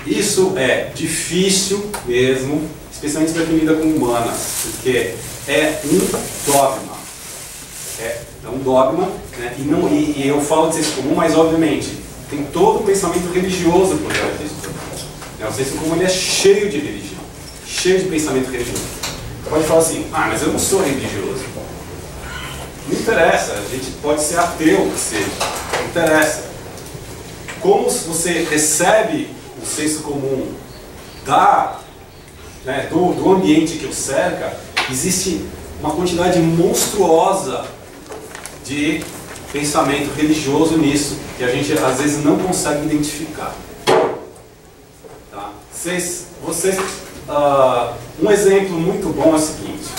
isso é difícil mesmo, especialmente para quem lida com humanas, porque é um dogma. É um dogma, né? E eu falo de senso comum, mas obviamente tem todo o pensamento religioso por trás disso. O senso comum ele é cheio de religião, cheio de pensamento religioso. Você pode falar assim, mas eu não sou religioso. Não interessa, a gente pode ser ateu, que seja, não interessa. Como você recebe o senso comum do ambiente que o cerca, existe uma quantidade monstruosa de pensamento religioso nisso, que a gente às vezes não consegue identificar. Tá? Um exemplo muito bom é o seguinte.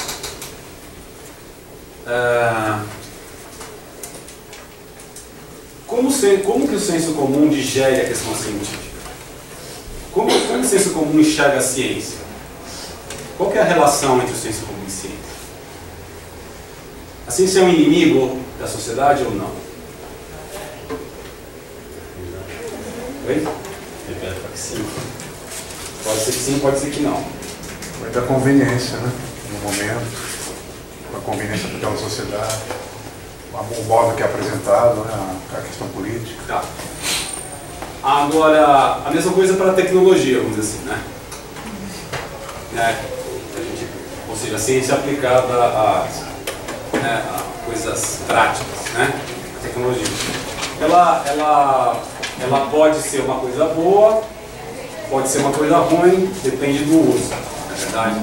Como que o senso comum digere a questão científica? Como o senso comum enxerga a ciência? Qual que é a relação entre o senso comum e a ciência? A ciência é um inimigo da sociedade ou não? Oi? Repete que sim. Pode ser que sim, pode ser que não. Vai dar conveniência, né? No momento, a conveniência para aquela sociedade, o modo que é apresentado, né? A questão política. Tá. Agora, a mesma coisa para a tecnologia, vamos dizer assim, né? Ou seja, a ciência aplicada a coisas práticas, né? A tecnologia. Ela pode ser uma coisa boa, pode ser uma coisa ruim, depende do uso, na verdade.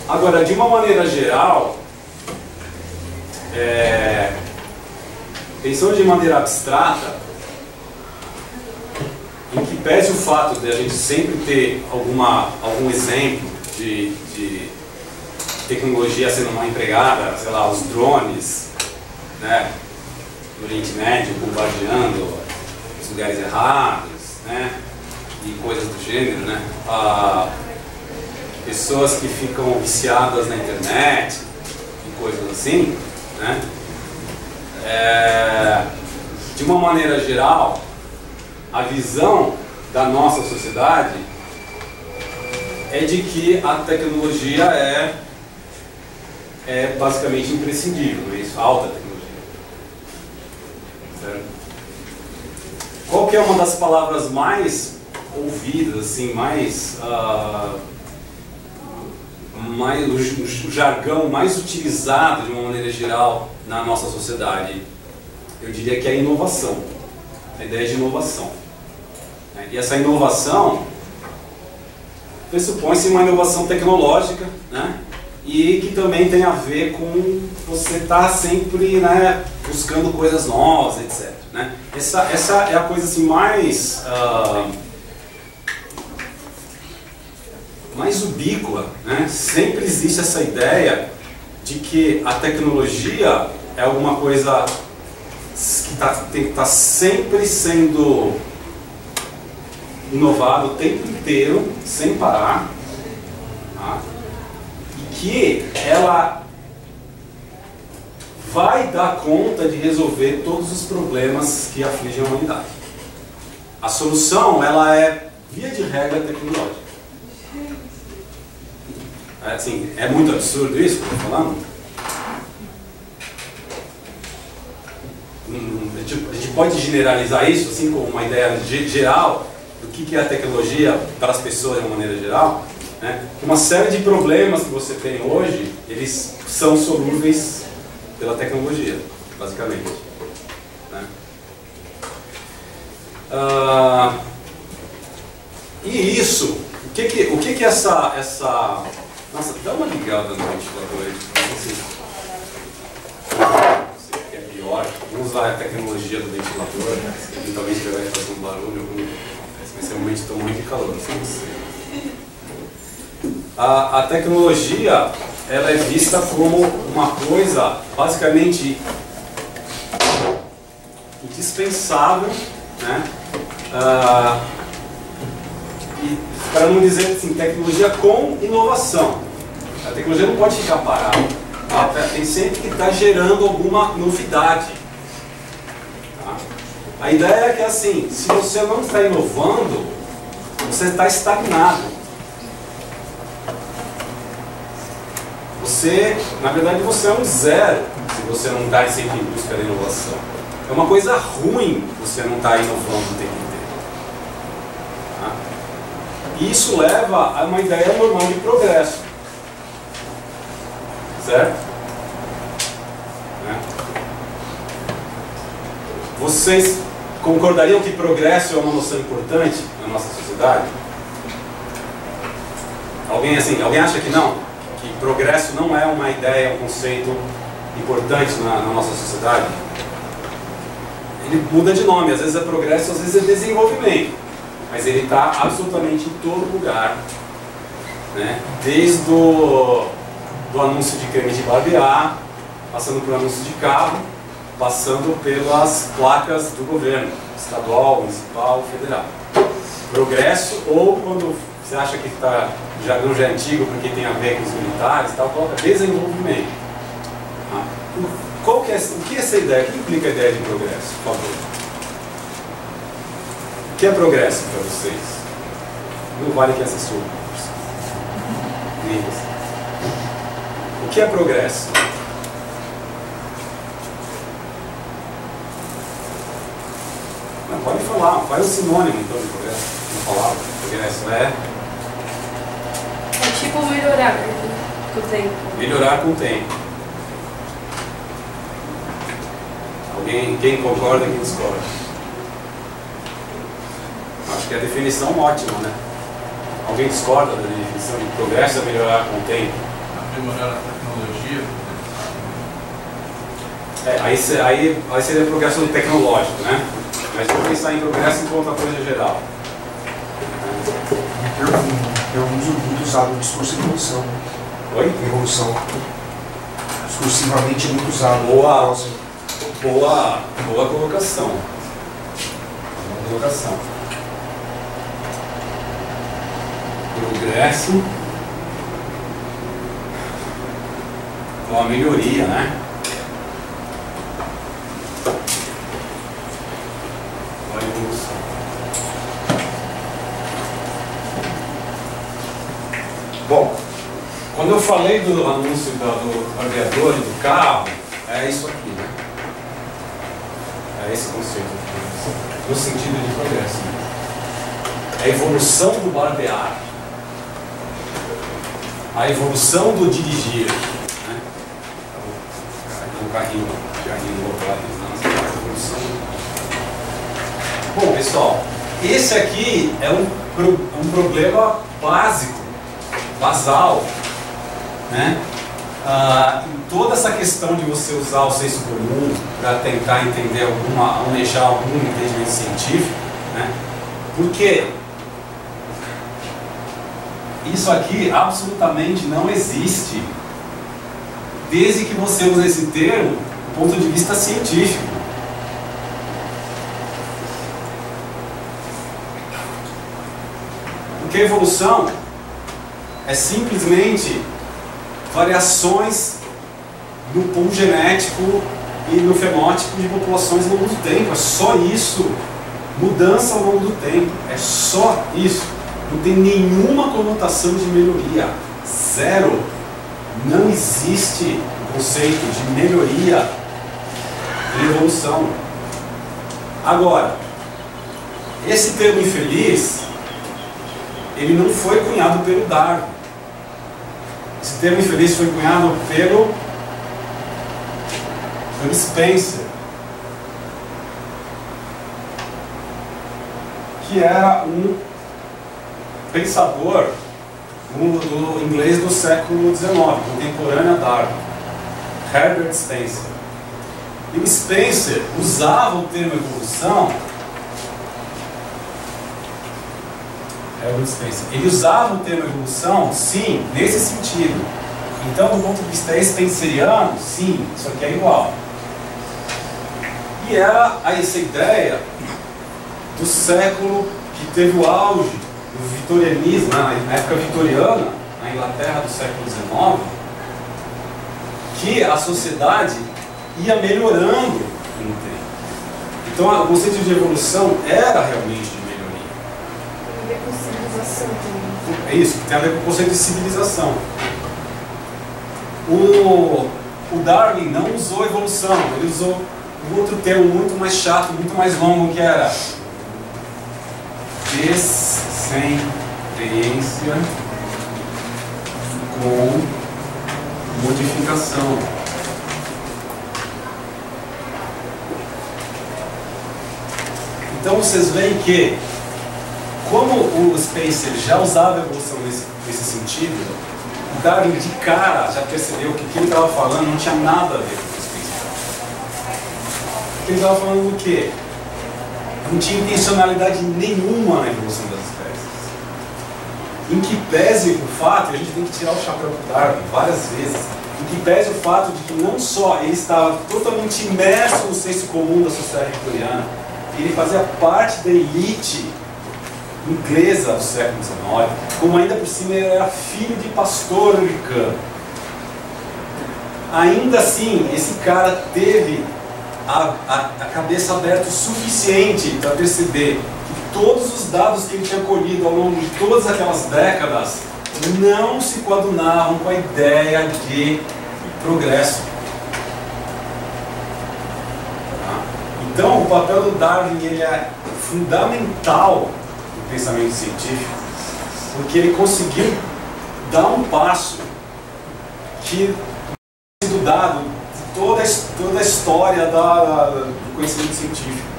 Agora, de uma maneira geral, pensando de maneira abstrata, em que pese o fato de a gente sempre ter algum exemplo de tecnologia sendo mal empregada, sei lá, os drones, né, no Oriente Médio bombardeando os lugares errados, né, e coisas do gênero, né, pessoas que ficam viciadas na internet e coisas assim, né, de uma maneira geral, a visão da nossa sociedade é de que a tecnologia é basicamente imprescindível, não é isso? Alta tecnologia. Certo? Qual que é uma das palavras mais ouvidas, assim, o jargão mais utilizado de uma maneira geral na nossa sociedade? Eu diria que é a inovação, a ideia de inovação. E essa inovação pressupõe-se uma inovação tecnológica, né? E que também tem a ver com você estar sempre, né, buscando coisas novas, etc. Né? Essa é a coisa assim, mais ubíqua, né? Sempre existe essa ideia de que a tecnologia é alguma coisa que tem que estar sempre sendo inovado o tempo inteiro, sem parar, tá? E que ela vai dar conta de resolver todos os problemas que afligem a humanidade. A solução, ela é, via de regra, tecnológica. Assim, é muito absurdo isso que eu estou falando? A gente pode generalizar isso assim como uma ideia geral do que é a tecnologia para as pessoas de uma maneira geral, né? Uma série de problemas que você tem hoje, eles são solúveis pela tecnologia, basicamente, né? E isso, o que essa... Nossa, dá uma ligada no ventilador aí, não sei o que é pior. Vamos usar a tecnologia do ventilador, né? Eventualmente ele vai fazer um barulho, especialmente estou muito de calor, não sei. A tecnologia, ela é vista como uma coisa basicamente indispensável, né? E para não dizer assim, tecnologia com inovação. A tecnologia não pode ficar parada. Ela tem sempre que estar gerando alguma novidade. Tá? A ideia é que assim, se você não está inovando, você está estagnado. Na verdade, você é um zero se você não está sempre em busca da inovação. É uma coisa ruim você não estar inovando o tempo inteiro. Tá? E isso leva a uma ideia normal de progresso. Certo? Né? Vocês concordariam que progresso é uma noção importante na nossa sociedade? Alguém acha que não? Que progresso não é uma ideia, um conceito importante na nossa sociedade? Ele muda de nome, às vezes é progresso, às vezes é desenvolvimento, mas ele está absolutamente em todo lugar, né? Desde do anúncio de creme de barbear, passando por anúncio de carro, passando pelas placas do governo, estadual, municipal, federal. Progresso, ou quando você acha que o jargão já é antigo porque tem a ver com os militares, tal, coloca desenvolvimento. O que é essa ideia? O que implica a ideia de progresso, por favor? O que é progresso para vocês? Não vale que essa sua. O que é progresso? Não, pode falar, faz um sinônimo então de progresso. Uma palavra, progresso é tipo melhorar com o tempo. Melhorar com o tempo. Quem concorda e quem discorda? Acho que é a definição ótima, né? Alguém discorda da definição de progresso é melhorar com o tempo? Aprimorar a tecnologia. Aí seria progresso tecnológico, né? Mas vamos pensar em progresso enquanto a coisa geral. Eu uso muito usado no discurso de evolução. Oi? Evolução. Discursivamente é muito usado. Boa colocação. Boa colocação. Progresso com a melhoria, né? Com a evolução. Bom, quando eu falei do anúncio do barbeador e do carro, é isso aqui, né? É esse conceito aqui, no sentido de progresso. É a evolução do barbear, a evolução do dirigir, né? O carrinho a evolução. Bom, pessoal, esse aqui é um problema básico, basal, né? Em toda essa questão de você usar o senso comum para tentar entender almejar algum entendimento científico, né? Porque isso aqui absolutamente não existe desde que você usa esse termo do ponto de vista científico. Porque a evolução é simplesmente variações no pool genético e no fenótipo de populações ao longo do tempo. É só isso. Mudança ao longo do tempo. É só isso. Não tem nenhuma conotação de melhoria. Zero. Não existe o conceito de melhoria em evolução. Agora, esse termo infeliz, ele não foi cunhado pelo Darwin. Esse termo infeliz foi cunhado pelo Spencer, que era um pensador do inglês do século XIX, contemporâneo a Darwin, Herbert Spencer. E o Spencer usava o termo evolução. Herbert Spencer. Ele usava o termo evolução, sim, nesse sentido. Então, do ponto de vista spenceriano, sim, isso aqui é igual. E era essa ideia do século que teve o auge do vitorianismo, na época vitoriana, na Inglaterra do século XIX, que a sociedade ia melhorando no tempo. Então o conceito de evolução era realmente de melhoria. Tem a ver com civilização também. É isso, tem a ver com o conceito de civilização. O Darwin não usou evolução, ele usou um outro termo muito mais chato, muito mais longo, que era descendência com modificação. Então vocês veem que, como o Spencer já usava a evolução nesse sentido, o Darwin de cara já percebeu que o que ele estava falando não tinha nada a ver com o Spencer. Ele estava falando do quê? Não tinha intencionalidade nenhuma na evolução das espécies. Em que pese o fato, e a gente tem que tirar o chapéu do Darwin várias vezes, em que pese o fato de que não só ele estava totalmente imerso no senso comum da sociedade vitoriana, ele fazia parte da elite inglesa do século XIX, como ainda por cima ele era filho de pastor anglicano. Ainda assim, esse cara teve a cabeça aberta o suficiente para perceber que todos os dados que ele tinha colhido ao longo de todas aquelas décadas não se coadunavam com a ideia de progresso. Então, o papel do Darwin ele é fundamental no pensamento científico, porque ele conseguiu dar um passo que tinha sido dado de toda a história do conhecimento científico,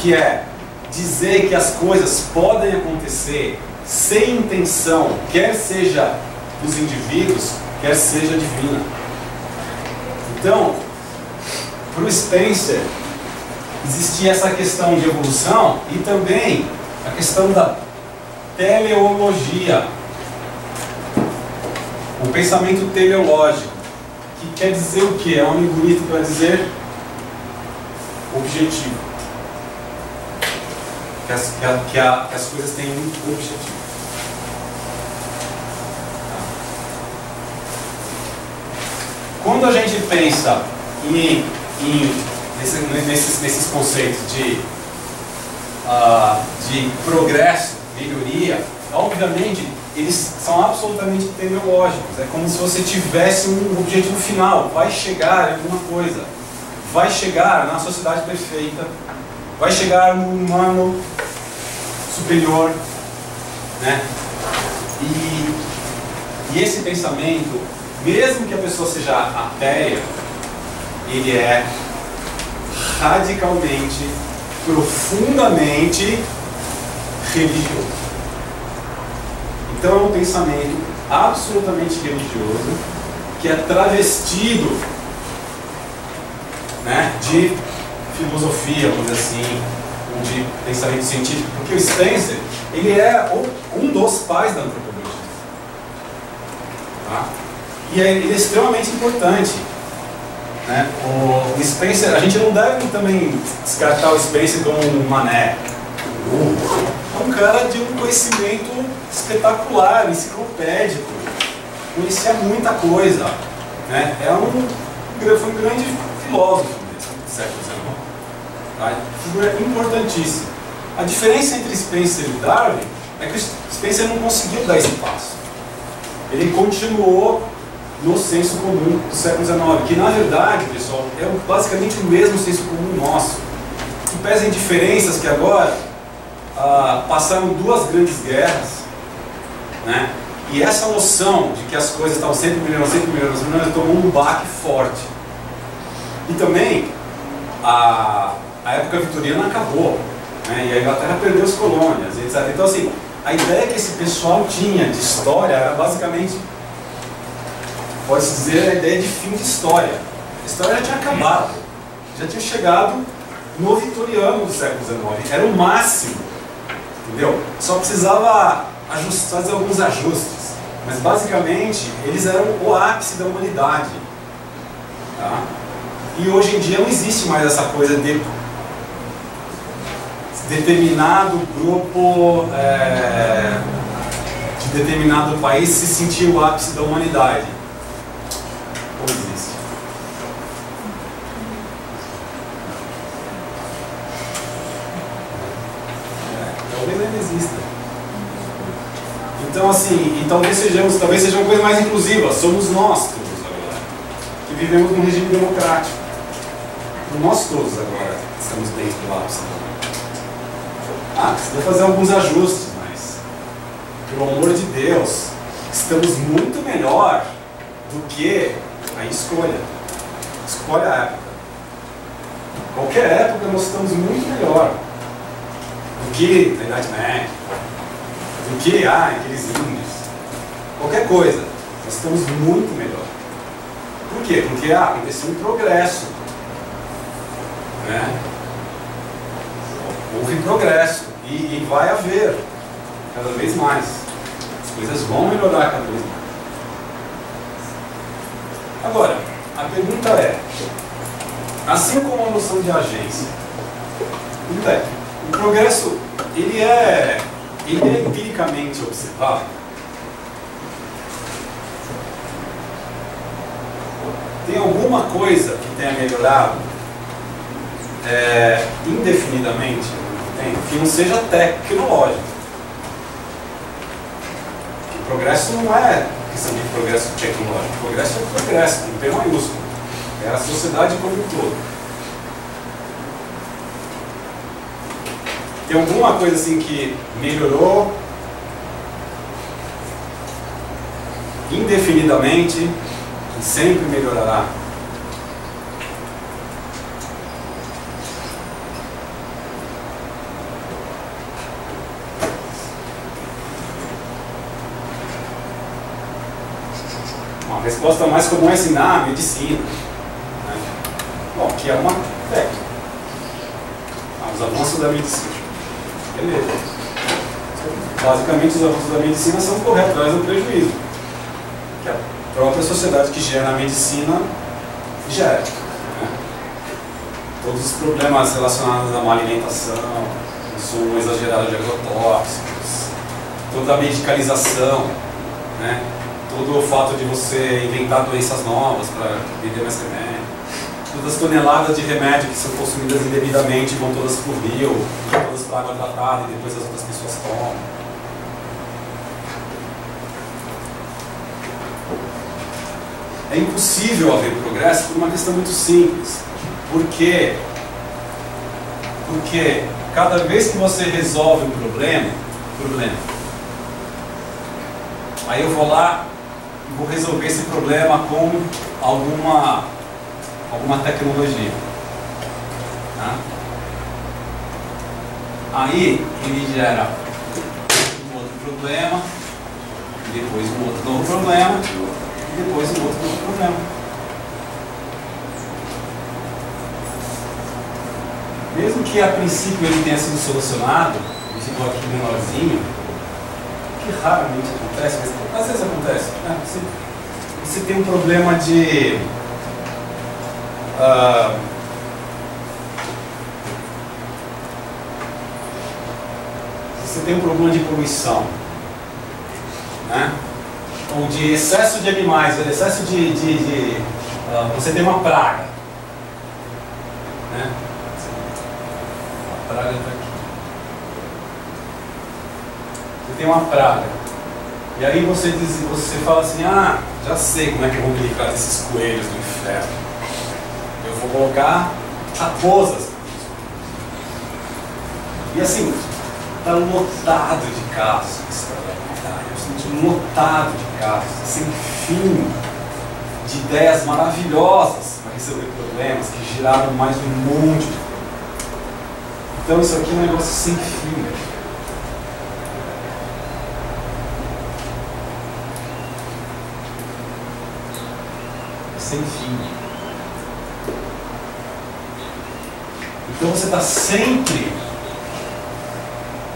que é dizer que as coisas podem acontecer sem intenção, quer seja dos indivíduos, quer seja divina. Então, para o Spencer, existia essa questão de evolução e também a questão da teleologia, o pensamento teleológico, que quer dizer o quê? É um nome bonito para dizer objetivo. Que as coisas têm um objetivo. Quando a gente pensa nesses conceitos de progresso, melhoria, obviamente eles são absolutamente teleológicos. É como se você tivesse um objetivo final, vai chegar em alguma coisa, vai chegar na sociedade perfeita, vai chegar no humano superior, né? E esse pensamento, mesmo que a pessoa seja ateia, ele é radicalmente, profundamente religioso. Então é um pensamento absolutamente religioso que é travestido, né, de filosofia, vamos dizer assim, ou de pensamento científico, porque o Spencer ele é um dos pais da antropologia, tá? E ele é extremamente importante. Né? O Spencer, a gente não deve também descartar o Spencer como um mané. É um cara de um conhecimento espetacular, enciclopédico, conhecia muita coisa, né? Foi um grande filósofo do século XIX, tá? Figura importantíssima. A diferença entre Spencer e Darwin é que o Spencer não conseguiu dar esse passo. Ele continuou no senso comum do século XIX, que na verdade, pessoal, é basicamente o mesmo senso comum nosso, que pesa em diferenças que agora passaram duas grandes guerras, né? E essa noção de que as coisas estavam sempre melhorando, tomou um baque forte. E também a época vitoriana acabou, né? E a Inglaterra perdeu as colônias, etc. Então assim, a ideia que esse pessoal tinha de história era basicamente, pode-se dizer, a ideia de fim de história. A história já tinha acabado, já tinha chegado no vitoriano do século XIX, era o máximo, entendeu? Só precisava fazer alguns ajustes, mas basicamente eles eram o ápice da humanidade, tá? E hoje em dia não existe mais essa coisa de determinado grupo, de determinado país se sentir o ápice da humanidade. Ou existe? resista. Então, assim, talvez seja uma coisa mais inclusiva. Somos nós todos agora, que vivemos num regime democrático. Nós todos agora estamos dentro do lápis. Precisa fazer alguns ajustes, mas, pelo amor de Deus, estamos muito melhor do que a escolha. Escolha a época. Qualquer época nós estamos muito melhor do que a Idade Média, do que aqueles índios. Qualquer coisa, nós estamos muito melhor. Por quê? Porque aconteceu um progresso. Né? Houve progresso e vai haver cada vez mais. As coisas vão melhorar cada vez mais. Agora, a pergunta é, assim como a noção de agência, o progresso ele é empiricamente observável? Tem alguma coisa que tenha melhorado indefinidamente, que não seja tecnológico? O progresso não é questão de progresso tecnológico, o progresso é progresso, com P maiúsculo, é a sociedade como um todo. Tem alguma coisa assim que melhorou indefinidamente e sempre melhorará? Uma resposta mais comum é ensinar a medicina, né? Bom, que é uma técnica. Os avanços da medicina. Beleza. Basicamente, os avanços da medicina são corretos, traz o prejuízo que a própria sociedade que gera a medicina gera. Né? Todos os problemas relacionados à má alimentação, consumo exagerado de agrotóxicos, toda a medicalização, né? Todo o fato de você inventar doenças novas para vender mais remédio, todas as toneladas de remédio que são consumidas indevidamente vão todas para o rio, todas para a água tratada e depois as outras pessoas tomam. É impossível haver progresso por uma questão muito simples. Por quê? Porque cada vez que você resolve um problema, aí eu vou lá e vou resolver esse problema com alguma tecnologia. Tá? Aí ele gera um outro problema, depois um outro novo problema, e depois um outro novo problema. Mesmo que a princípio ele tenha sido solucionado, ele ficou aqui menorzinho, que raramente acontece, mas às vezes acontece. Né? Você tem um problema de você tem um problema de poluição, né? Ou de excesso de animais, excesso você tem uma praga, né? A praga está aqui. Você tem uma praga. E aí você fala assim, já sei como é que eu vou me livrar desses coelhos do inferno. Eu vou colocar raposas. E assim, está lotado de casos. Lotado de casos, sem fim, de ideias maravilhosas para resolver problemas que geraram mais um monte de coisa. Então isso aqui é um negócio sem fim. Sem fim. Então você está sempre,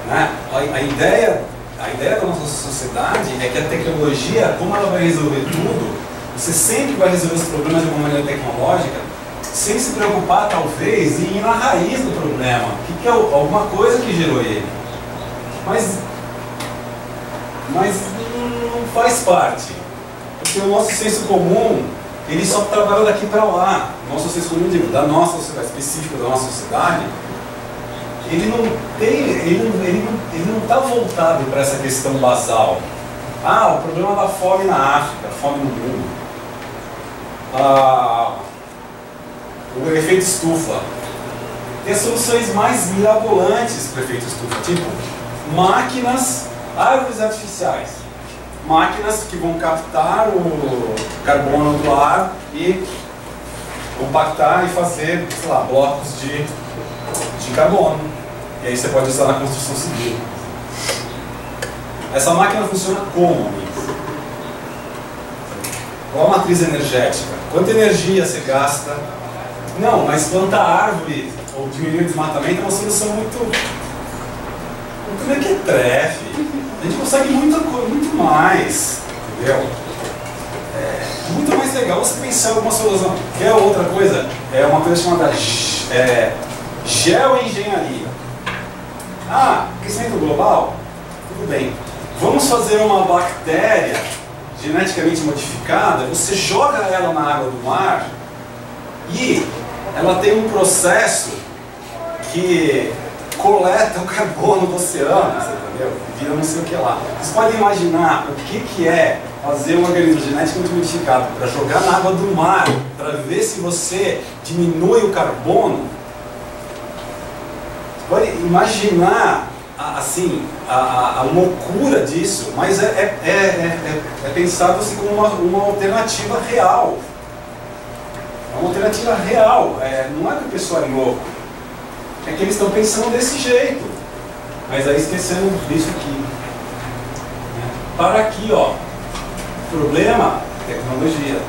né? A ideia da nossa sociedade é que a tecnologia, como ela vai resolver tudo, você sempre vai resolver os problemas de uma maneira tecnológica, sem se preocupar, talvez, em ir na raiz do problema. O que é alguma coisa que gerou ele? Mas não faz parte. Porque o nosso senso comum, ele só trabalha daqui para lá. O nosso senso comum, da nossa sociedade, específico da nossa sociedade, ele não está voltado para essa questão basal. Ah, o problema da fome na África, fome no mundo. O efeito estufa. Tem soluções mais mirabolantes para o efeito estufa, tipo máquinas, árvores artificiais. Máquinas que vão captar o carbono do ar e compactar e fazer, sei lá, blocos de carbono. E aí você pode usar na construção civil. Essa máquina funciona como, amigos? Qual a matriz energética? Quanta energia você gasta? Não, mas plantar árvore ou diminuir o desmatamento é uma solução muito mequetrefe. A gente consegue muito mais, entendeu? É muito mais legal você pensar em alguma solução. Quer outra coisa? É uma coisa chamada geoengenharia. Ah, aquecimento global? Tudo bem. Vamos fazer uma bactéria geneticamente modificada, você joga ela na água do mar e ela tem um processo que coleta o carbono do oceano, você entendeu? Vira não sei o que lá. Vocês podem imaginar o que é fazer um organismo geneticamente modificado para jogar na água do mar, para ver se você diminui o carbono? Você pode imaginar assim, a loucura disso, mas é pensado assim como uma alternativa real. É uma alternativa real. Não é que o pessoal é louco. É que eles estão pensando desse jeito. Mas aí esquecendo disso aqui. Para aqui, ó. Problema, tecnologia.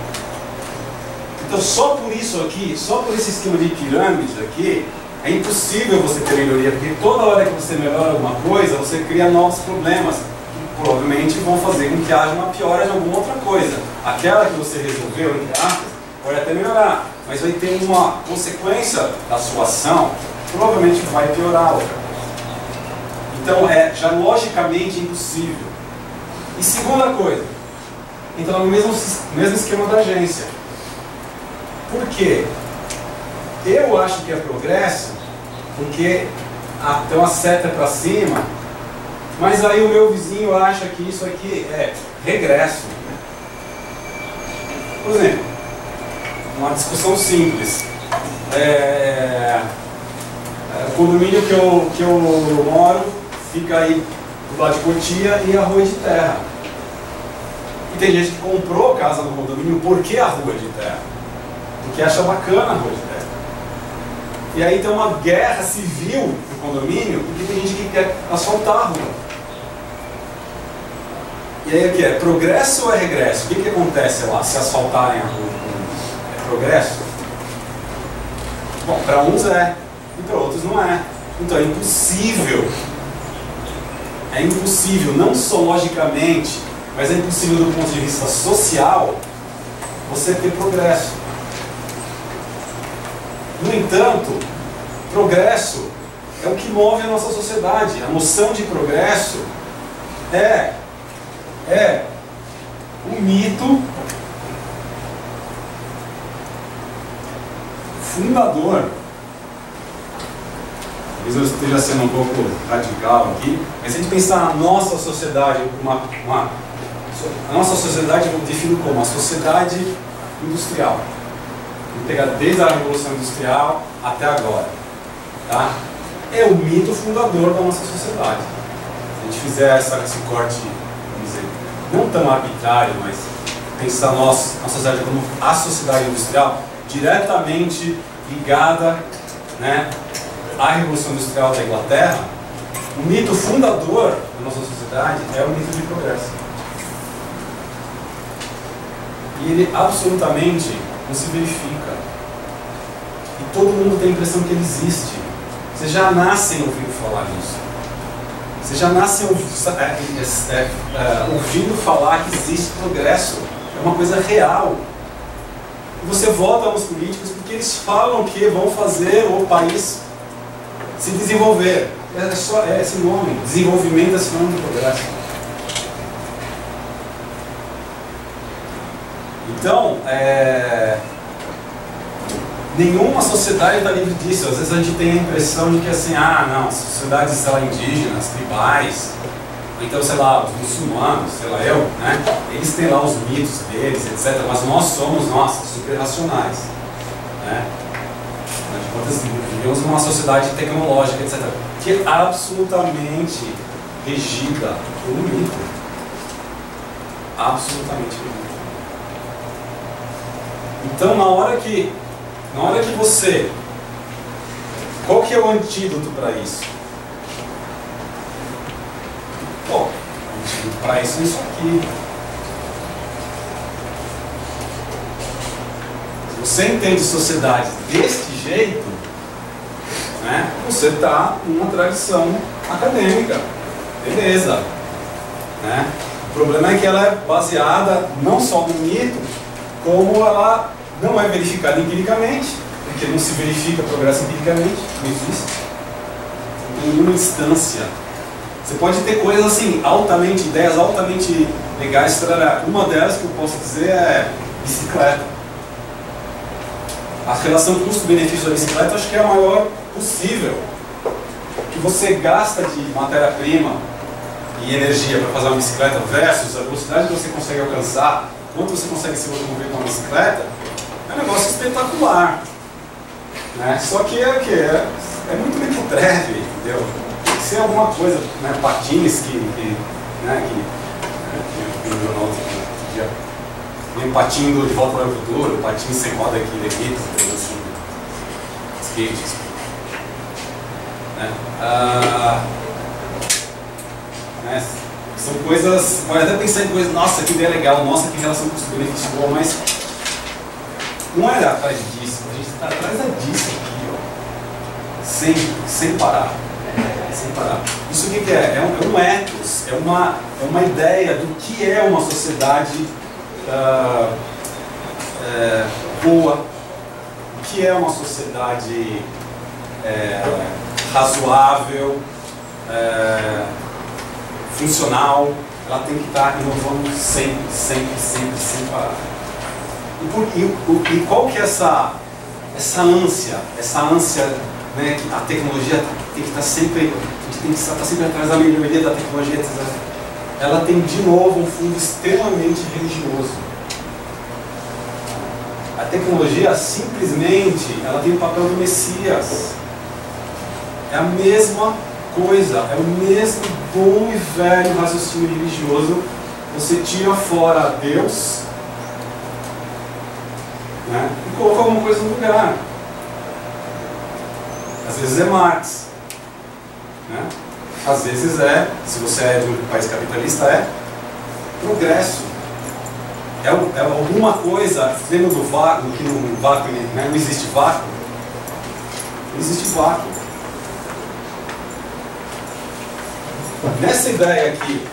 Então só por isso aqui, só por esse esquema de pirâmides aqui, é impossível você ter melhoria, porque toda hora que você melhora alguma coisa, você cria novos problemas, que provavelmente vão fazer com que haja uma piora de alguma outra coisa. Aquela que você resolveu, entre aspas, pode até melhorar, mas vai ter uma consequência da sua ação, provavelmente vai piorar a outra. Então já logicamente impossível. E segunda coisa, entra no mesmo esquema da agência. Por quê? Eu acho que é progresso, porque tem uma seta para cima, mas aí o meu vizinho acha que isso aqui é regresso. Por exemplo, uma discussão simples. O condomínio que eu moro fica aí do lado de Cotia e a rua de terra. E tem gente que comprou a casa no condomínio porque a rua é de terra. Porque acha bacana a rua de terra. E aí tem uma guerra civil no condomínio, porque tem gente que quer asfaltar a rua. E aí o que é? Progresso ou é regresso? O que acontece lá se asfaltarem a rua? É progresso? Bom, para uns é, e para outros não é. Então é impossível. É impossível, não só logicamente, mas é impossível do ponto de vista social, você ter progresso. No entanto, progresso é o que move a nossa sociedade. A noção de progresso é um mito fundador. Talvez eu esteja sendo um pouco radical aqui, mas se a gente pensar na nossa sociedade, a nossa sociedade eu defino como uma sociedade industrial. Vamos pegar desde a Revolução Industrial até agora. Tá? É o mito fundador da nossa sociedade. Se a gente fizer esse corte, vamos dizer, não tão arbitrário, mas pensar nossa sociedade como a sociedade industrial, diretamente ligada, né, à Revolução Industrial da Inglaterra, o mito fundador da nossa sociedade é o mito de progresso. E ele absolutamente não se verifica. E todo mundo tem a impressão que ele existe. Vocês já nascem ouvindo falar nisso. Vocês já nascem ouvindo falar que existe progresso. É uma coisa real. E você vota nos políticos porque eles falam que vão fazer o país se desenvolver. É esse nome. Desenvolvimento é sinônimo de progresso. Então, nenhuma sociedade está livre disso. Às vezes a gente tem a impressão de que assim, ah não, as sociedades, sei lá, indígenas, tribais, então, sei lá, os muçulmanos, sei lá, né? Eles têm lá os mitos deles, etc. Mas nós somos, super racionais, né? Vivemos numa sociedade tecnológica, etc. Que é absolutamente regida por um mito. Absolutamente regida. Então, na hora que você... Qual que é o antídoto para isso? Bom, o antídoto para isso é isso aqui. Se você entende sociedades deste jeito, né, você está numa tradição acadêmica. Beleza. Né? O problema é que ela é baseada não só no mito, como ela não é verificada empiricamente, porque não se verifica progresso empiricamente, não existe. Em nenhuma instância. Você pode ter coisas assim, ideias altamente legais. Uma delas que eu posso dizer é bicicleta. A relação custo-benefício da bicicleta acho que é a maior possível. O que você gasta de matéria-prima e energia para fazer uma bicicleta versus a velocidade que você consegue alcançar, quanto você consegue se locomover com uma bicicleta, é um negócio espetacular. Né? Só que é muito mequetrefe, entendeu? Tem que ser alguma coisa, né? Patins no jornal outro dia. Vem patinho de volta para o futuro, patins sem roda aqui, coisas assim. Skates. Né? Né? São coisas, pode até pensar em coisas, nossa, que ideia legal, nossa, que relação custo-benefício boa, mas não é atrás disso, a gente está atrás disso aqui, ó. Sem parar. Sem parar. Isso o que é? É um ethos, é uma ideia do que é uma sociedade boa, o que é uma sociedade razoável, funcional. Ela tem que estar inovando sempre, sem parar. E qual que é essa ânsia, né, que a tecnologia tem que estar sempre, a gente tem que estar sempre atrás da melhoria da tecnologia, etc. Ela tem de novo um fundo extremamente religioso. A tecnologia simplesmente, ela tem o papel do Messias. É a mesma coisa, é o mesmo bom e velho raciocínio religioso. Você tira fora Deus, né, e coloca alguma coisa no lugar. Às vezes é Marx, né? Às vezes se você é de um país capitalista, é progresso. É alguma coisa, lembra do vácuo, que no vácuo, né, não existe vácuo? Não existe vácuo. Nessa ideia aqui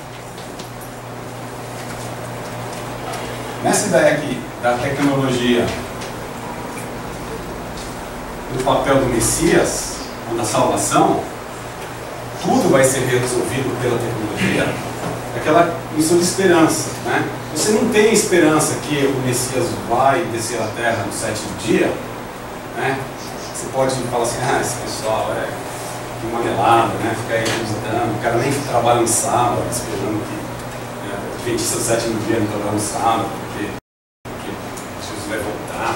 da tecnologia, do papel do Messias, ou da salvação, tudo vai ser resolvido pela tecnologia, aquela missão de esperança, né? Você não tem esperança que o Messias vai descer à Terra no 7º dia, né? Você pode falar assim, esse pessoal é uma melada, né? Fica aí visitando, o cara nem trabalha no sábado, esperando que o adventista do 7º dia não trabalha no sábado, porque Jesus vai voltar.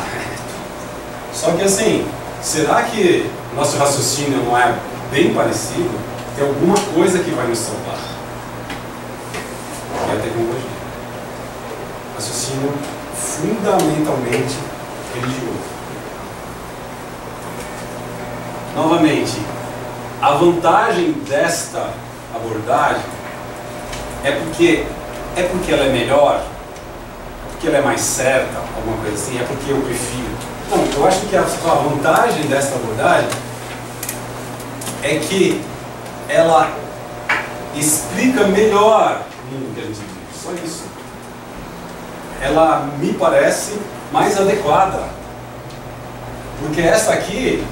Só que assim, será que o nosso raciocínio não é bem parecido? Tem alguma coisa que vai nos salvar, que é a tecnologia. Raciocínio fundamentalmente religioso. Novamente, a vantagem desta abordagem é porque ela é melhor, porque ela é mais certa, alguma coisa assim, é porque eu prefiro. Não, eu acho que a vantagem desta abordagem é que ela explica melhor o mundo que a gente vive. Só isso. Ela me parece mais adequada. Porque essa aqui,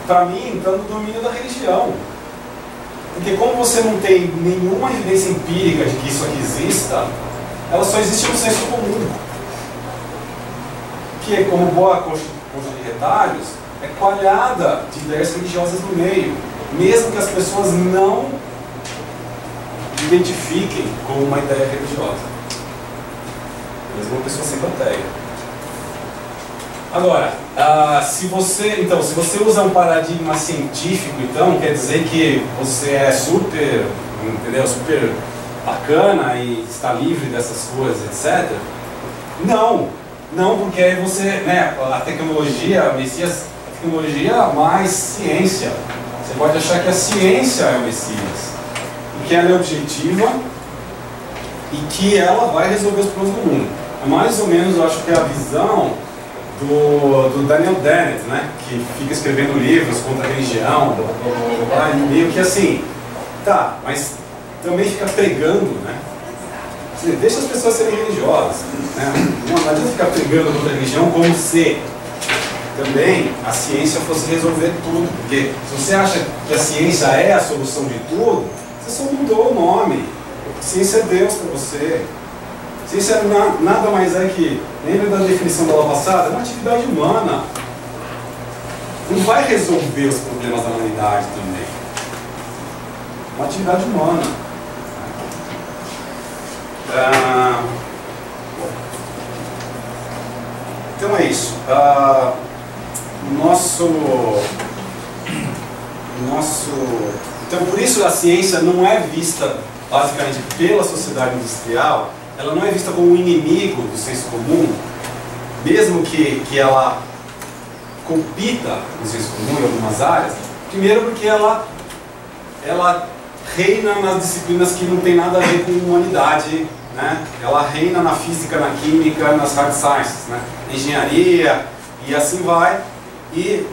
para mim, está no domínio da religião. Porque como você não tem nenhuma evidência empírica de que isso aqui exista, ela só existe no senso comum. Que, como boa conjunta de retalhos, é coalhada de ideias religiosas no meio, mesmo que as pessoas não identifiquem como uma ideia religiosa. Mesmo uma pessoa sem plateia. Agora, se você usa um paradigma científico, então, quer dizer que você é super, entendeu, super bacana e está livre dessas coisas, etc. Não, porque aí você, né, a tecnologia, Messias, a tecnologia mais ciência. Você pode achar que a ciência é o Messias, e que ela é objetiva e que ela vai resolver os problemas do mundo. É mais ou menos, eu acho que é a visão do Daniel Dennett, né, que fica escrevendo livros contra a religião, meio que assim, tá, mas também fica pregando, né? Deixa as pessoas serem religiosas, né? Não adianta ficar pregando contra a religião como se também a ciência fosse resolver tudo, porque se você acha que a ciência é a solução de tudo, você só mudou o nome. Ciência é Deus para você. Ciência nada mais é que, lembra da definição da aula passada? É uma atividade humana. Não vai resolver os problemas da humanidade também. É uma atividade humana. Então é isso. Então por isso a ciência não é vista basicamente pela sociedade industrial. Ela não é vista como um inimigo do senso comum, mesmo que ela compita no senso comum em algumas áreas. Primeiro porque ela reina nas disciplinas que não tem nada a ver com humanidade, né? Ela reina na física, na química, nas hard sciences, né? Na engenharia e assim vai, e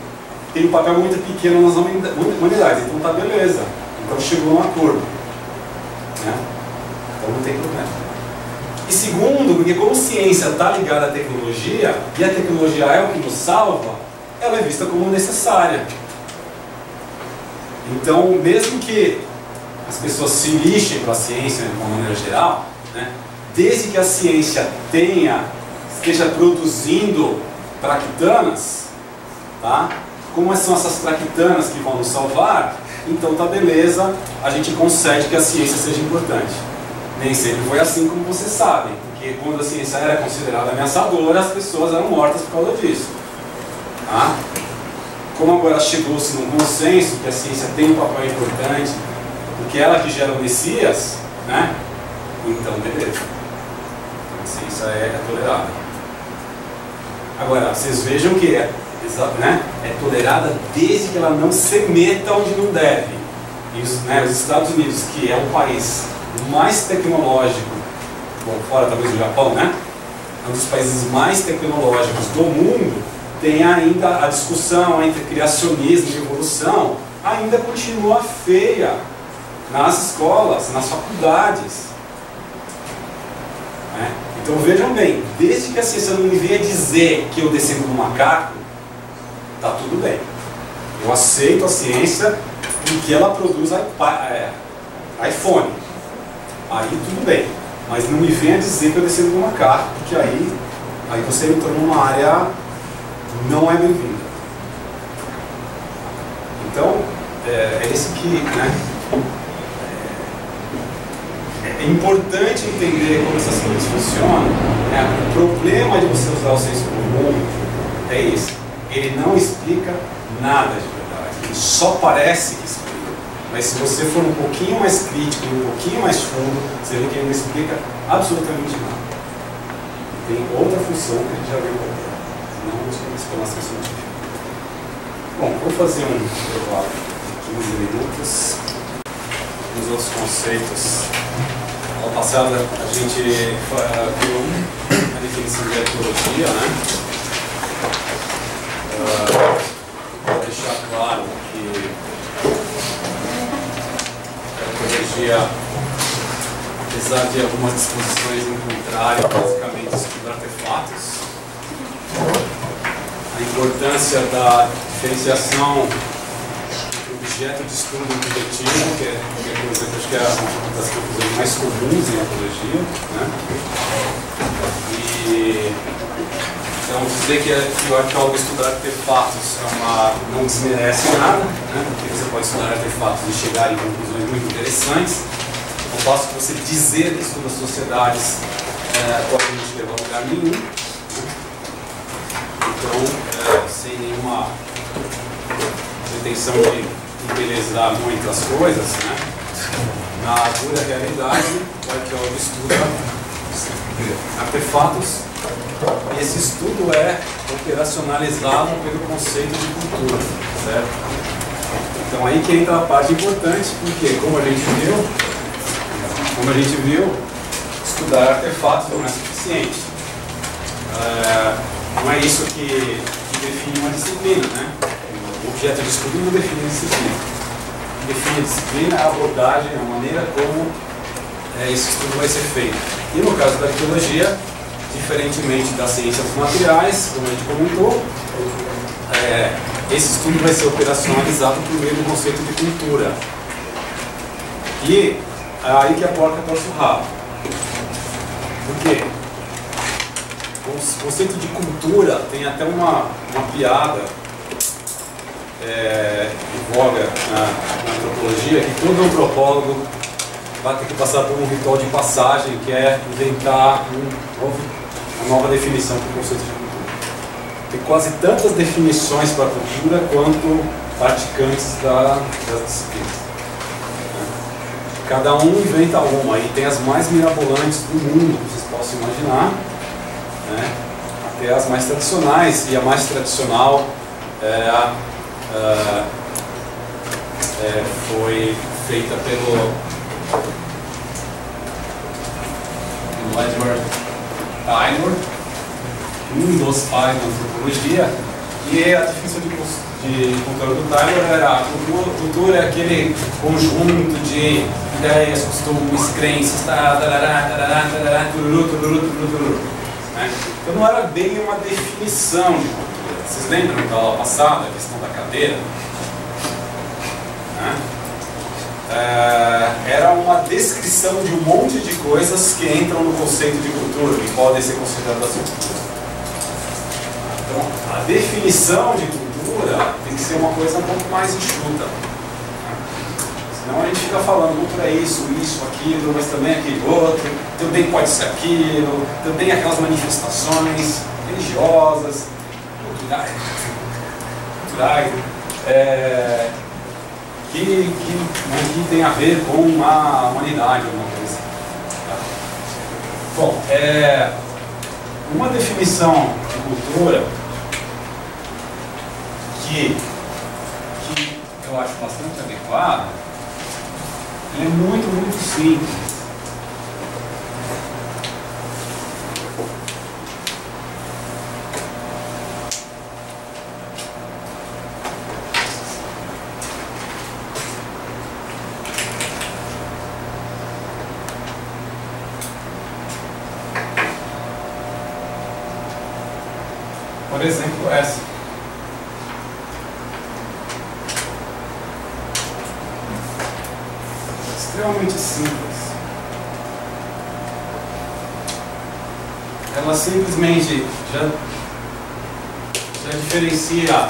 tem um papel muito pequeno nas humanidades. Então tá beleza, então chegou num acordo, né? Então não tem problema. E segundo, porque como ciência está ligada à tecnologia, e a tecnologia é o que nos salva, ela é vista como necessária. Então, mesmo que as pessoas se lixem para a ciência de uma maneira geral, né, desde que a ciência esteja produzindo traquitanas, tá? Como são essas traquitanas que vão nos salvar, então tá beleza, a gente consegue que a ciência seja importante. Nem sempre foi assim, como vocês sabem, porque quando a ciência era considerada ameaçadora, as pessoas eram mortas por causa disso. Tá? Como agora chegou-se num consenso que a ciência tem um papel importante, porque ela que gera o Messias, né? Então beleza. A ciência é tolerada. Agora, vocês vejam que é tolerada desde que ela não se meta onde não deve. Isso, né? Os Estados Unidos, que é o país mais tecnológico, bom, fora talvez do Japão, né? É um dos países mais tecnológicos do mundo, tem ainda a discussão entre criacionismo e evolução, ainda continua feia nas escolas, nas faculdades. Né? Então vejam bem, desde que a ciência não me venha dizer que eu descendo do macaco, tá tudo bem. Eu aceito a ciência porque ela produz iPhone. Aí tudo bem, mas não me venha dizer que eu descendo do macaco, porque aí você entrou numa área não é bem-vinda. Então, é esse que, né, é importante entender como essas coisas funcionam. Né? O problema de você usar o senso comum é esse. Ele não explica nada de verdade. Ele só parece que explica. Mas se você for um pouquinho mais crítico, um pouquinho mais fundo, você vê que ele não explica absolutamente nada. Tem outra função que a gente já viu por aqui. Não uma explanação científica. Bom, vou fazer um intervalo de 15 minutos. Os outros conceitos. Na aula passada a gente viu a definição de arqueologia, né? Vou deixar claro que a arqueologia, apesar de algumas disposições encontrarem basicamente estudo artefatos, a importância da diferenciação entre objeto de estudo objetivo, que é, por exemplo, acho que é uma das conclusões mais comuns em antologia, né? E então dizer que o arqueólogo estudar artefatos não desmerece nada, né? Porque você pode estudar artefatos e chegar em conclusões muito interessantes, ao passo que você dizer que estuda sociedades pode não te levar a lugar nenhum, né? Então, sem nenhuma intenção de embelezar muito as coisas, né? Na dura realidade, o arqueólogo estuda artefatos e esse estudo é operacionalizado pelo conceito de cultura, certo? Então aí que entra a parte importante, porque como a gente viu, estudar artefatos não é suficiente. Não é isso que define uma disciplina, né? O objeto de estudo não define a disciplina. O que define a disciplina é a abordagem, a maneira como esse estudo vai ser feito. E no caso da arqueologia, diferentemente das ciências dos materiais, como a gente comentou, esse estudo vai ser operacionalizado por meio do conceito de cultura. E é aí que a porca torce o rabo. Por quê? O conceito de cultura tem até uma piada em voga na antropologia, que todo antropólogo vai ter que passar por um ritual de passagem, que é inventar uma nova definição para o conceito de cultura. Tem quase tantas definições para a cultura quanto praticantes das disciplinas. Cada um inventa uma, e tem as mais mirabolantes do mundo, que vocês possam imaginar, né? Até as mais tradicionais, e a mais tradicional foi feita pelo Edward Tylor, um dos pais da antropologia, e a definição de cultura do Tylor era: cultura é aquele conjunto de ideias, costumes, crenças, né? Então não era bem uma definição de cultura. Vocês lembram da aula passada, a questão da cadeira? Né? Era uma descrição de um monte de coisas que entram no conceito de cultura, que podem ser consideradas cultura. Então, a definição de cultura tem que ser uma coisa um pouco mais enxuta. Senão a gente fica falando, cultura é isso, aquilo, mas também aquilo outro, também pode ser aquilo, também aquelas manifestações religiosas, culturais, que tem a ver com a humanidade, alguma coisa. Bom, uma definição de cultura que eu acho bastante adequada, é muito, muito simples. Por exemplo, essa. Extremamente simples. Ela simplesmente já diferencia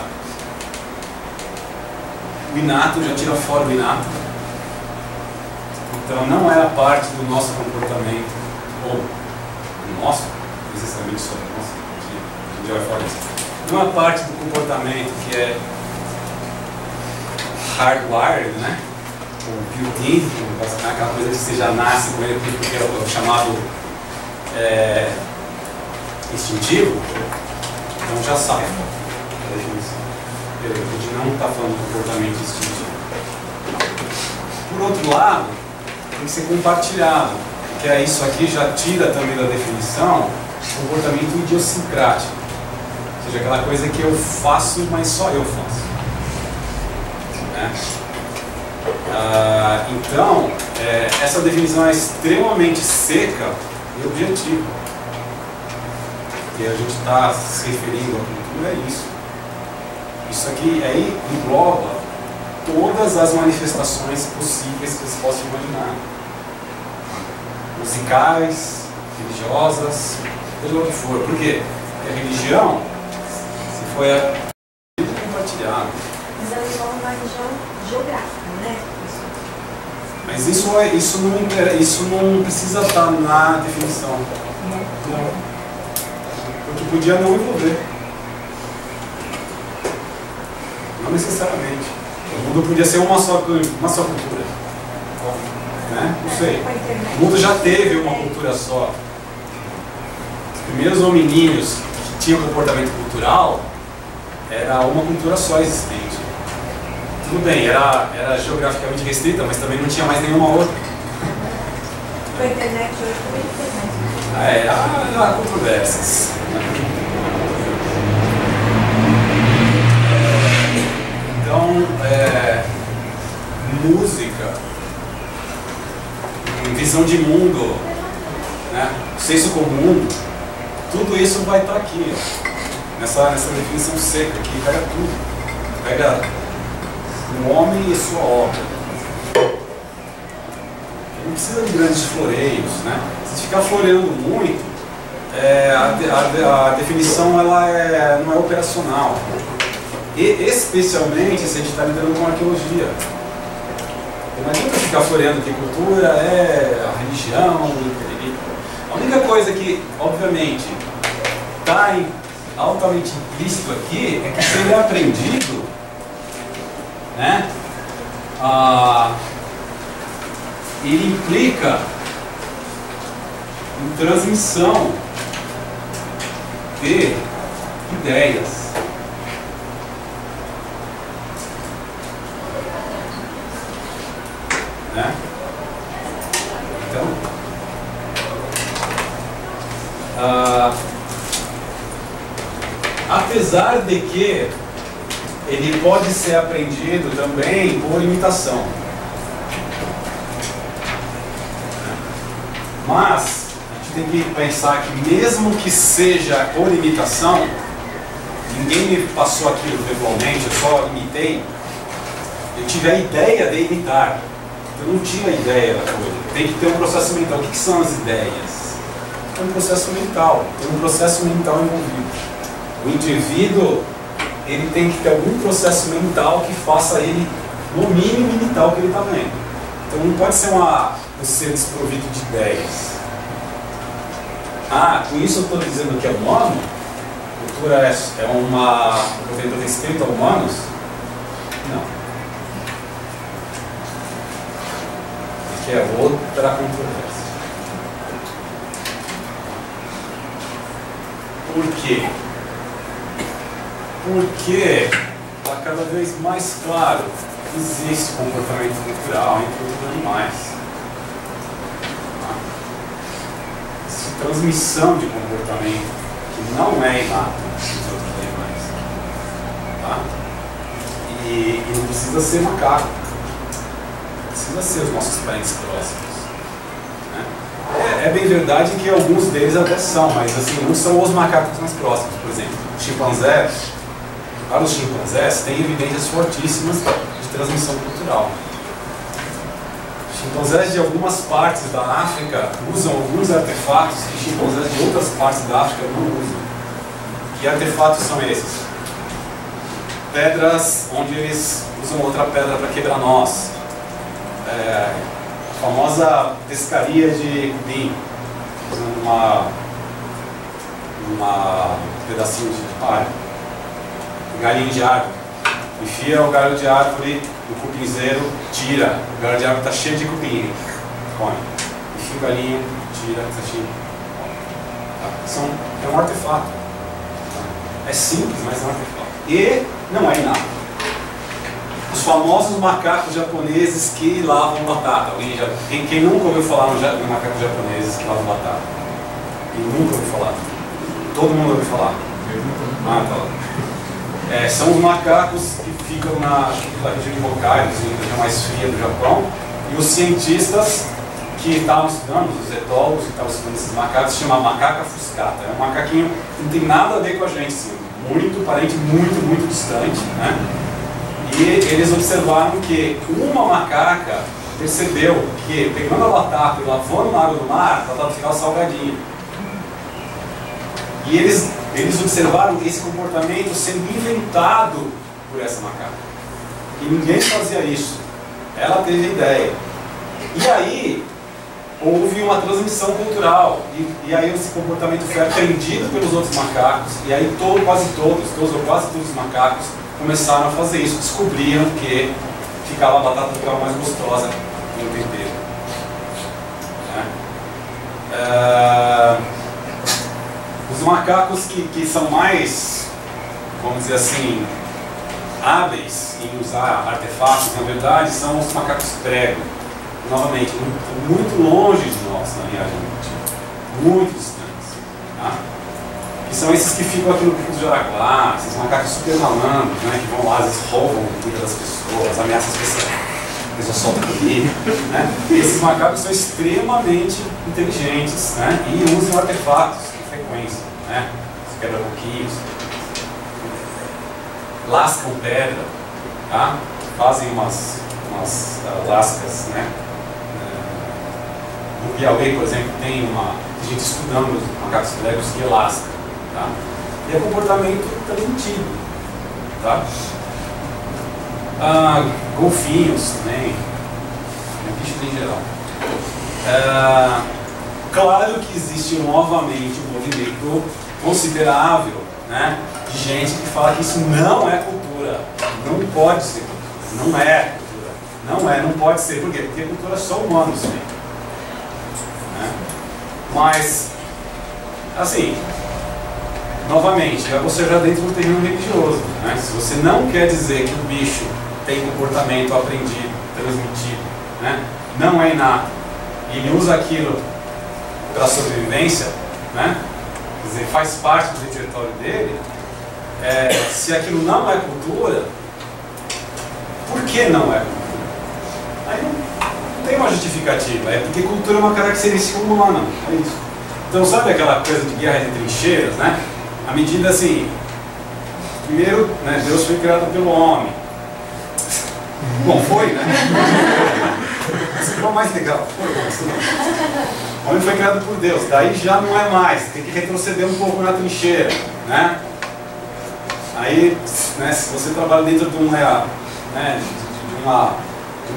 o inato, já tira fora o inato. Então não é a parte do nosso comportamento, ou do nosso, necessariamente só do nosso, que já vai fora disso. Não é a parte do comportamento que é hardwired, né? O built-in, aquela coisa que você já nasce com ele, porque é o chamado instintivo, então já sai da definição. A gente não está falando de comportamento instintivo. Por outro lado, tem que ser compartilhado, porque isso aqui já tira também da definição o comportamento idiosincrático, ou seja, aquela coisa que eu faço, mas só eu faço. Né? Então, essa definição é extremamente seca e objetiva. E a gente está se referindo à cultura, é isso. Isso aqui aí engloba todas as manifestações possíveis que vocês possam imaginar. Musicais, religiosas, seja o que for. Por quê? Porque a religião se foi compartilhada. Mas ela é uma religião geográfica, né? Mas isso não precisa estar na definição. Não. Porque podia não envolver. Não necessariamente. O mundo podia ser uma só cultura. Né? Não sei. O mundo já teve uma cultura só. Os primeiros hominíneos que tinham comportamento cultural era uma cultura só existente. Tudo bem, era geograficamente restrita, mas também não tinha mais nenhuma outra. Com a internet hoje também tem mais. Há controvérsias. Então, música, visão de mundo, né? Senso comum, tudo isso vai estar aqui, ó, nessa definição seca aqui, pega tudo. Pega o homem e sua obra. Não precisa de grandes floreios, né? Se ficar floreando muito, a definição ela não é operacional. E especialmente se a gente está lidando com arqueologia. Não adianta ficar floreando que cultura é a religião. A única coisa que, obviamente, está altamente implícito aqui é que se ele é aprendido, né, ele implica em transmissão de ideias. Né? Então, apesar de que ele pode ser aprendido também por imitação, mas a gente tem que pensar que mesmo que seja por imitação, ninguém me passou aquilo verbalmente, eu só imitei, eu tive a ideia de imitar. Eu não tinha a ideia da coisa. Tem que ter um processo mental. O que são as ideias? É um processo mental. Tem um processo mental envolvido. O indivíduo, ele tem que ter algum processo mental que faça ele, no mínimo, imitar o que ele está vendo. Então não pode ser um ser desprovido de ideias. Com isso eu estou dizendo que é humano? Cultura é uma movimento restrito a humanos? Não. Que é outra controvérsia. Por quê? Porque está cada vez mais claro que existe comportamento cultural entre os animais. Existe transmissão de comportamento que não é inato nos outros animais. Tá? E não precisa ser macaco. Precisa ser os nossos parentes próximos. Né? É bem verdade que alguns deles até são, mas assim, não são os macacos mais próximos. Por exemplo, chimpanzés, para os chimpanzés, tem evidências fortíssimas de transmissão cultural. Chimpanzés de algumas partes da África usam alguns artefatos que chimpanzés de outras partes da África não usam. Que artefatos são esses? Pedras onde eles usam outra pedra para quebrar nós. A famosa pescaria de cupim, usando um pedacinho de palha, galinho de árvore, enfia o galho de árvore no cupinzeiro, tira, o galho de árvore está cheio de cupim, come, enfia o galinho, tira, está cheio, é um artefato, é simples, mas é um artefato, e não é inato. Os famosos macacos japoneses que lavam batata. Quem nunca ouviu falar no macacos japoneses que lavam batata? Quem nunca ouviu falar? Todo mundo ouviu falar? Tá lá. São os macacos que ficam na região de Hokkaido, na região mais fria do Japão, e os cientistas que estavam estudando, os etólogos que estavam estudando esses macacos, se chama macaca fuscata. É um macaquinho que não tem nada a ver com a gente, assim, muito parente, muito distante, né? E eles observaram que uma macaca percebeu que, pegando a batata e lavando na água do mar, a batata ficava salgadinha. E eles observaram esse comportamento sendo inventado por essa macaca. E ninguém fazia isso. Ela teve a ideia. E aí, houve uma transmissão cultural. E aí esse comportamento foi aprendido pelos outros macacos. E aí quase todos os macacos começaram a fazer isso. Descobriram que a batata ficava mais gostosa no tempero. Os macacos que são mais, vamos dizer assim, hábeis em usar artefatos, na verdade, são os macacos prego. Novamente, muito longe de nós na linhagem evolutiva, muito distantes. Tá? E são esses que ficam aqui no Pico do Jaraguá, esses macacos super malandros, né, que vão lá, às vezes roubam a comida das pessoas, ameaçam as pessoas, a pessoa solta comida. Né? Esses macacos são extremamente inteligentes, né, e usam artefatos com frequência. Né? Quebra-boquinhos, lascam pedra, tá? Fazem umas lascas, né? No Piauí, por exemplo, tem gente estudando os macacos pregos que lasca, tá? E é comportamento transmitido, tá? Golfinhos também, bicho em geral. Claro que existe novamente um movimento considerável, né, de gente que fala que isso não é cultura, não pode ser cultura, não é cultura, não pode ser. Por quê? Porque cultura só humanos têm. Né? Mas, assim, novamente, você já dentro do terreno religioso. Né? Se você não quer dizer que o bicho tem comportamento aprendido, transmitido, né, não é inato, e ele usa aquilo para sobrevivência, né? Quer dizer, faz parte do repertório dele, se aquilo não é cultura, por que não é cultura? Aí não tem uma justificativa, é porque cultura é uma característica humana, é isso. Então sabe aquela coisa de guerra de trincheiras, né? À medida assim, primeiro, né, Deus foi criado pelo homem. Bom, foi, né? Isso ficou mais legal. O homem foi criado por Deus, daí já não é mais, tem que retroceder um pouco na trincheira, né? Aí, né, se você trabalha dentro de um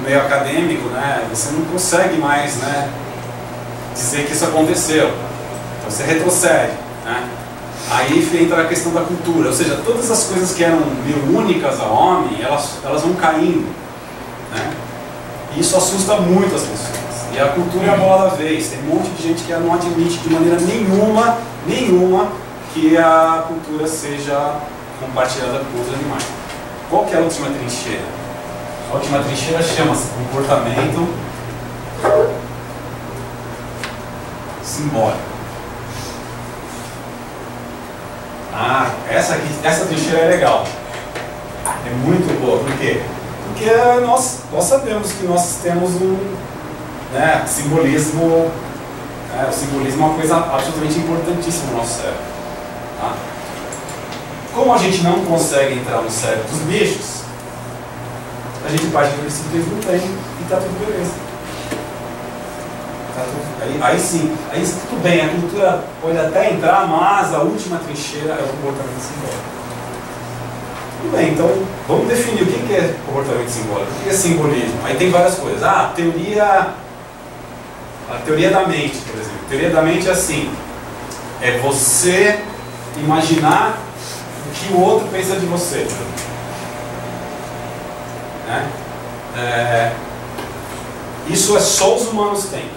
meio acadêmico, né, você não consegue mais, né, dizer que isso aconteceu. Então você retrocede, né? Aí entra a questão da cultura, ou seja, todas as coisas que eram meio únicas ao homem, elas vão caindo, né? E isso assusta muito as pessoas. E a cultura é a bola da vez. Tem um monte de gente que não admite de maneira nenhuma que a cultura seja compartilhada com os animais. Qual que é a última trincheira? A última trincheira chama-se comportamento simbólico. Essa trincheira é legal. É muito boa. Por quê? Porque nós sabemos que nós temos simbolismo. O simbolismo é uma coisa absolutamente importantíssima no nosso cérebro. Tá? Como a gente não consegue entrar no cérebro dos bichos, a gente parte do princípio que eles não têm e está tudo beleza. Aí sim, aí tudo bem, a cultura pode até entrar, mas a última trincheira é o comportamento simbólico. Tudo bem, então vamos definir o que é comportamento simbólico, o que é simbolismo. Aí tem várias coisas. A teoria da mente, por exemplo. A teoria da mente é assim: é você imaginar o que o outro pensa de você. Né? Isso é só os humanos têm.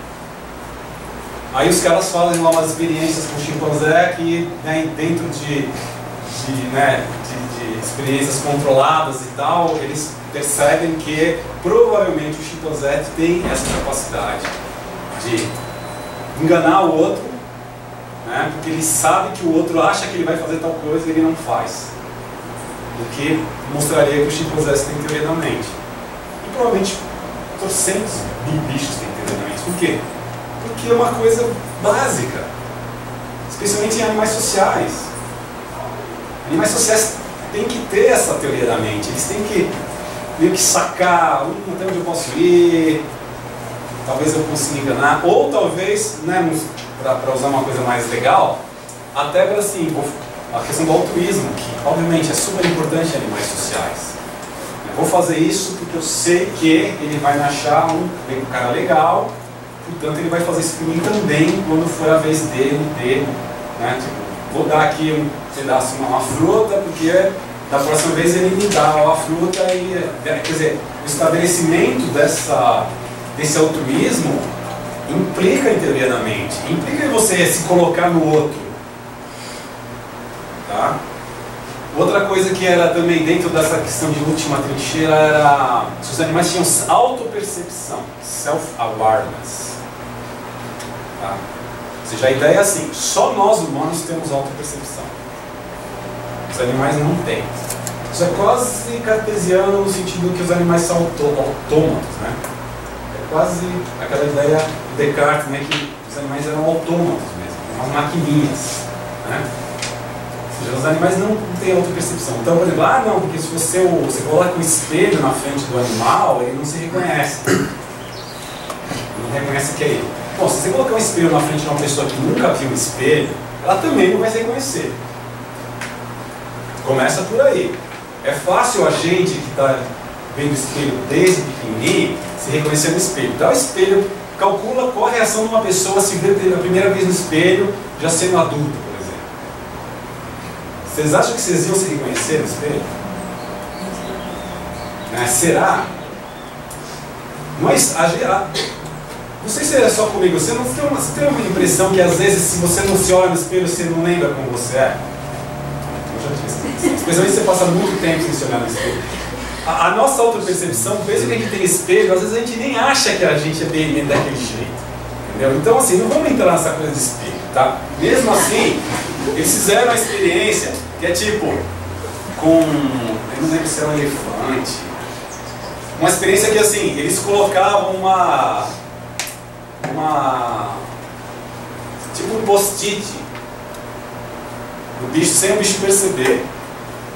Aí os caras fazem lá umas experiências com chimpanzé que, né, dentro de experiências controladas e tal, eles percebem que provavelmente o chimpanzé tem essa capacidade de enganar o outro, né, porque ele sabe que o outro acha que ele vai fazer tal coisa e ele não faz. O que mostraria que os chimpanzés têm teoria da mente. E provavelmente trocentos mil bichos têm teoria da mente. Por quê? Porque é uma coisa básica, especialmente em animais sociais. Animais sociais têm que ter essa teoria da mente, eles têm que meio que sacar até onde eu posso ir, talvez eu consiga enganar, ou talvez, né, para usar uma coisa mais legal, até para assim, a questão do altruísmo, que obviamente é super importante em animais sociais. Eu vou fazer isso porque eu sei que ele vai me achar um cara legal, portanto ele vai fazer isso por mim também quando for a vez dele, né? Tipo, vou dar aqui um pedaço, uma fruta, porque da próxima vez ele me dá a fruta e, quer dizer, o estabelecimento desse altruísmo implica em teoria na mente, implica em você se colocar no outro, tá? Outra coisa que era também dentro dessa questão de última trincheira era se os animais tinham autopercepção, self-awareness, tá? Ou seja, a ideia é assim, só nós humanos temos autopercepção. Os animais não têm. Isso é quase cartesiano no sentido que os animais são autômatos, né? É quase aquela ideia do Descartes, né, que os animais eram autômatos mesmo, umas maquininhas, né? Ou seja, os animais não têm autopercepção. Então, por exemplo, não, porque se você coloca um espelho na frente do animal, ele não se reconhece. Ele não reconhece que é ele. Bom, se você colocar um espelho na frente de uma pessoa que nunca viu um espelho, ela também não vai se reconhecer. Começa por aí. É fácil a gente que está vendo o espelho desde pequenininho se reconhecer no espelho. Então o espelho calcula qual a reação de uma pessoa se ver a primeira vez no espelho, já sendo adulta, por exemplo. Vocês acham que vocês iam se reconhecer no espelho? Será? Mas não sei se é só comigo, você tem uma impressão que às vezes se você não se olha no espelho, você não lembra como você é? Especialmente se você passa muito tempo sem se olhar no espelho. A nossa autopercepção, mesmo que a gente tenha espelho, às vezes a gente nem acha que a gente é bem daquele jeito. Entendeu? Então assim, não vamos entrar nessa coisa de espelho, tá? Mesmo assim, eles fizeram uma experiência que é tipo, eu não lembro se era um elefante. Uma experiência que assim, eles colocavam tipo um post-it no bicho sem o bicho perceber.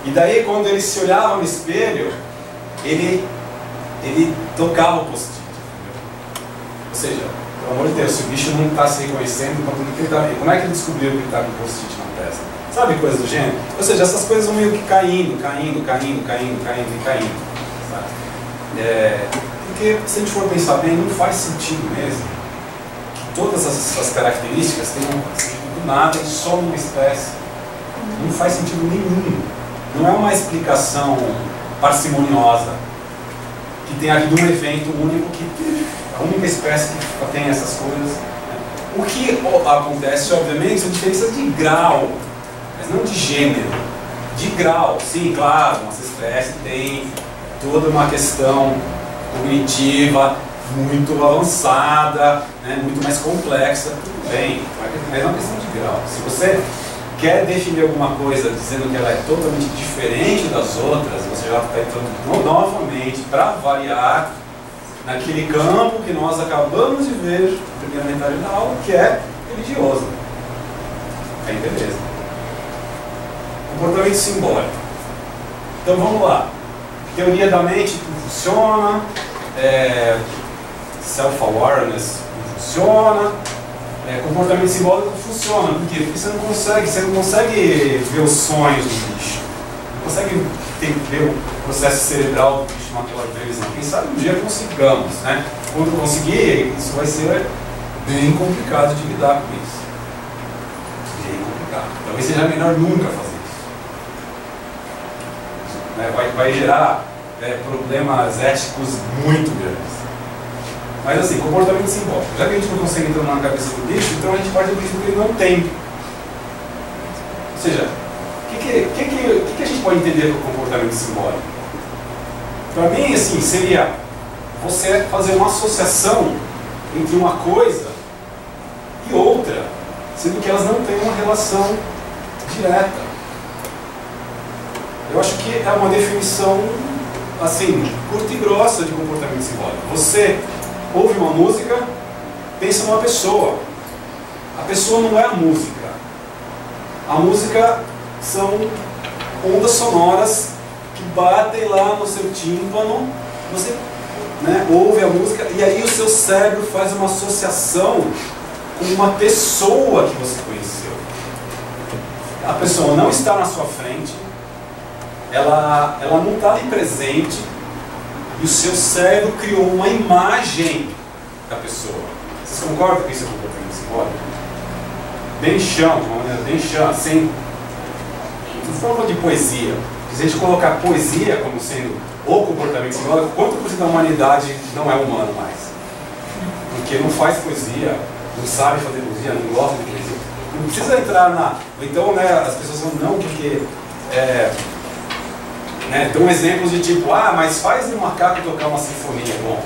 E daí quando ele se olhava no espelho, ele tocava o post-it. Ou seja, pelo amor de Deus, se o bicho não está se reconhecendo, como é que ele descobriu que ele está com o post-it na testa? Sabe, coisa do gênero? Ou seja, essas coisas vão meio que caindo. Sabe? Porque se a gente for pensar bem, não faz sentido mesmo que todas essas características tenham do nada e só uma espécie. Não faz sentido nenhum. Não é uma explicação parcimoniosa que tem havido um evento único que a única espécie que tem essas coisas. O que acontece, obviamente, são diferenças de grau, mas não de gênero. De grau, sim, claro, nossa espécie tem toda uma questão cognitiva muito avançada, né, muito mais complexa, tudo bem, mas é uma questão de grau. Se você quer definir alguma coisa dizendo que ela é totalmente diferente das outras, você já está entrando novamente, para variar, naquele campo que nós acabamos de ver na primeira metade da aula, que é religioso. Aí beleza. Comportamento simbólico. Então vamos lá. Teoria da mente não funciona, self-awareness não funciona, comportamento simbólico funciona. Por quê? Porque você não consegue ver os sonhos do bicho, não consegue ver o processo cerebral do bicho naquela televisão. Quem sabe um dia consigamos, né? Quando conseguir, isso vai ser bem complicado de lidar com isso. Bem complicado. Talvez seja melhor nunca fazer isso. Vai gerar problemas éticos muito grandes. Mas assim, comportamento simbólico. Já que a gente não consegue entrar na cabeça do bicho, então a gente parte do princípio que ele não tem. Ou seja, o que a gente pode entender por comportamento simbólico? Para mim, assim, seria você fazer uma associação entre uma coisa e outra, sendo que elas não têm uma relação direta. Eu acho que é uma definição, assim, curta e grossa de comportamento simbólico. Você ouve uma música, pensa numa pessoa. A pessoa não é a música. A música são ondas sonoras que batem lá no seu tímpano, você, né, ouve a música e aí o seu cérebro faz uma associação com uma pessoa que você conheceu. A pessoa não está na sua frente, ela não está ali presente, e o seu cérebro criou uma imagem da pessoa. Vocês concordam com isso? É comportamento simbólico? Denchamps, de uma maneira Denchamps, sem forma de poesia. Se a gente colocar poesia como sendo o comportamento simbólico, quanto por cento da humanidade não é humano mais? Porque não faz poesia, não sabe fazer poesia, não gosta de poesia. Não precisa entrar na... Então, né, as pessoas falam, não, porque... dão exemplos de tipo, mas faz um macaco tocar uma sinfonia. Bom,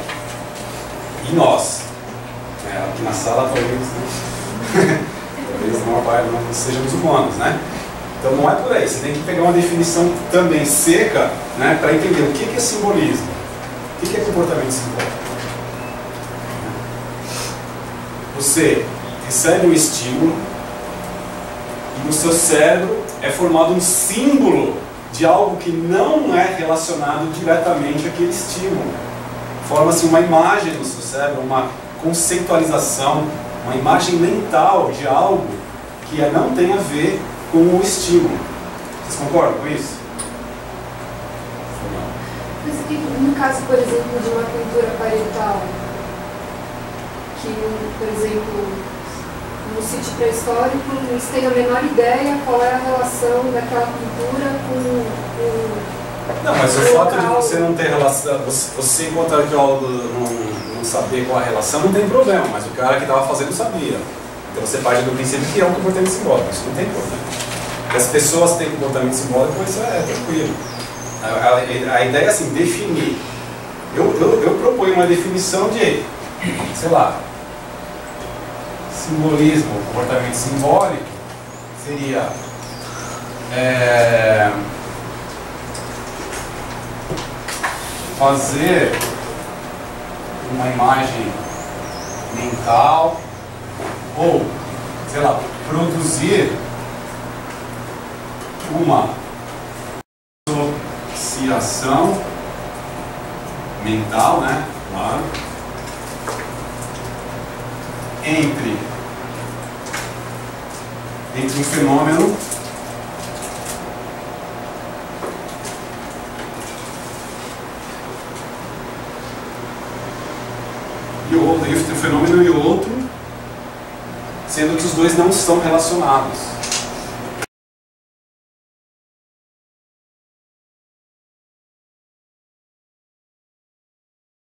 e nós? Aqui na sala talvez não sejamos humanos, né? Então não é por aí, você tem que pegar uma definição também seca, né, para entender o que é simbolismo, o que é comportamento simbólico. Você recebe um estímulo e no seu cérebro é formado um símbolo de algo que não é relacionado diretamente àquele estímulo. Forma-se uma imagem no seu cérebro, uma conceitualização, uma imagem mental de algo que não tem a ver com o estímulo. Vocês concordam com isso? Mas no caso, por exemplo, de uma pintura parietal, que, por exemplo, no sítio pré-histórico, não se tem a menor ideia qual é a relação daquela pintura com não, mas o fato de você não ter relação, você encontrar arqueólogo não saber qual a relação, não tem problema, mas o cara que estava fazendo sabia. Então você parte do princípio que é um comportamento simbólico, isso não tem problema. Porque as pessoas têm comportamento simbólico, isso é tranquilo. A ideia é assim, definir. Eu proponho uma definição de, sei lá, simbolismo, comportamento simbólico, seria fazer uma imagem mental ou, sei lá, produzir uma associação mental, né? Claro. Entre um fenômeno e o outro, entre um fenômeno e outro, sendo que os dois não estão relacionados.